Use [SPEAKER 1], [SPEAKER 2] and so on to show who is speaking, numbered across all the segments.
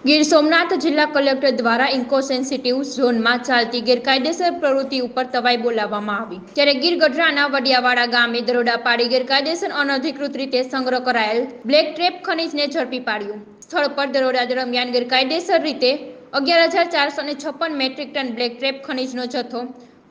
[SPEAKER 1] ગીર સોમનાથ જિલ્લા કલેક્ટર દ્વારા eco sensitive ઝોનમાં ચાલતી ગેરકાયદેસર પ્રવૃત્તિ ઉપર તવાઈ બોલાવવામાં આવી, ત્યારે ગીર ગઢડાના વડિયાવાડા ગામે દરોડા પાડી ગેરકાયદેસર અનધિકૃત રીતે સંગ્રહ કરાયેલ બ્લેક ટ્રેપ ખનીજને ઝડપી પાડ્યું। સ્થળ પર દરોડા દરમિયાન ગેરકાયદેસર રીતે 11,456 મેટ્રિક ટન બ્લેક ટ્રેપ ખનીજનો જથ્થો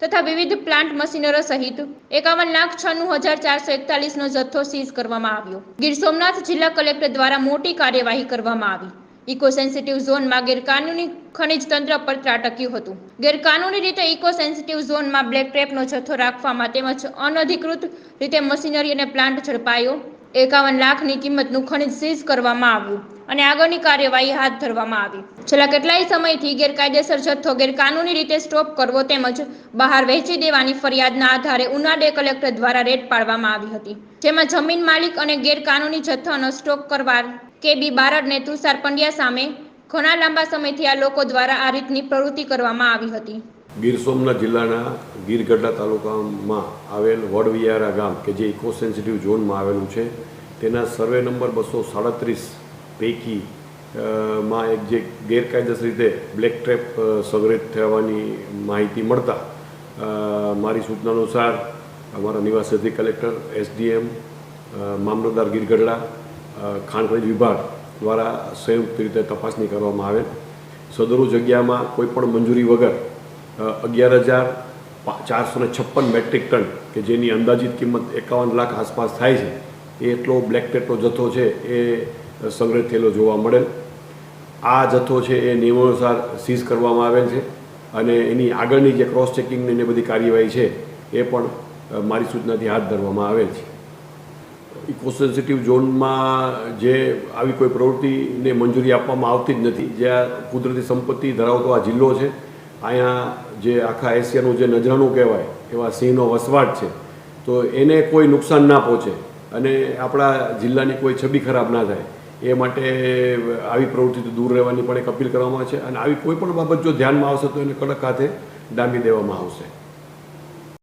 [SPEAKER 1] તથા વિવિધ પ્લાન્ટ મશીનરો સહિત 51,96,441નો જથ્થો સીઝ કરવામાં આવ્યો। ગીર સોમનાથ જિલ્લા કલેક્ટર દ્વારા મોટી કાર્યવાહી કરવામાં આવી। ઇકો સેન્સિટિવ ઝોનમાં ગેરકાનૂની ખનીજ તંત્ર પર ત્રાટક્યું હતું। ગેરકાનૂની રીતે ઇકો સેન્સિટિવ ઝોનમાં બ્લેક ટ્રેપનો જથ્થો રાખવામાં તેમજ અનધિકૃત રીતે મશીનરી અને પ્લાન્ટ ઝડપાયો। 51 લાખની કિંમતનું ખનીજ સીઝ કરવામાં આવ્યું અને આગળની કાર્યવાહી હાથ ધરવામાં આવી। છેલ્લા કેટલાય સમયથી ગેરકાયદેસર જથ્થો ગેરકાનૂની રીતે સ્ટોપ કરવો તેમજ બહાર વહેંચી દેવાની ફરિયાદના આધારે ઉના ડે કલેક્ટર દ્વારા રેડ પાડવામાં આવી હતી, જેમાં જમીન માલિક અને ગેરકાનૂની જથ્થાનો સ્ટોક કરવા કેબી બારડ ને તુષાર પંડ્યા સામે ઘણા લાંબા સમયથી આ લોકો દ્વારા આ રીતની પ્રવૃત્તિ કરવામાં આવી હતી।
[SPEAKER 2] ગીર સોમનાથ જિલ્લાના ગીર ગઢડા તાલુકામાં આવેલ વડવિયારા ગામ કે જે ઇકો સેન્સિટિવ ઝોનમાં આવેલું છે, તેના સર્વે નંબર 237 પૈકી માં એક જે ગેરકાયદેસર રીતે બ્લેક ટ્રેપ સંગ્રહિત થવાની માહિતી મળતા મારી સૂચના અનુસાર અમારા નિવાસી કલેક્ટર, એસડીએમ, મામલતદાર ગીર ગઢડા, ખાણ ખનીજ વિભાગ દ્વારા સંયુક્ત રીતે તપાસણી કરવામાં આવેલ। સદરુ જગ્યામાં કોઈપણ મંજૂરી વગર 11,456 મેટ્રિક ટન કે જેની અંદાજિત કિંમત 51 લાખ આસપાસ થાય છે, એ એટલો બ્લેક ટ્રેપનો જથ્થો છે એ સંગ્રહિત થયેલો જોવા મળેલ। આ જથ્થો છે એ નિયમાનુસાર સીઝ કરવામાં આવેલ છે અને એની આગળની જે ક્રોસ ચેકિંગની ને બધી કાર્યવાહી છે એ પણ મારી સૂચનાથી હાથ ધરવામાં આવેલ છે। ઇકો સેન્સિટિવ ઝોનમાં જે આવી કોઈ પ્રવૃત્તિને મંજૂરી આપવામાં આવતી જ નથી। જ્યાં કુદરતી સંપત્તિ ધરાવતો આ જિલ્લો છે, અહીંયા જે આખા એશિયાનું જે નજરાણું કહેવાય એવા સિંહનો વસવાટ છે, તો એને કોઈ નુકસાન ના પહોંચે અને આપણા જિલ્લાની કોઈ છબી ખરાબ ના થાય એ માટે આવી પ્રવૃત્તિથી દૂર રહેવાની પણ એક અપીલ કરવામાં આવે છે અને આવી કોઈ પણ બાબત જો ધ્યાનમાં આવશે તો એને કડક હાથે ડામી દેવામાં આવશે।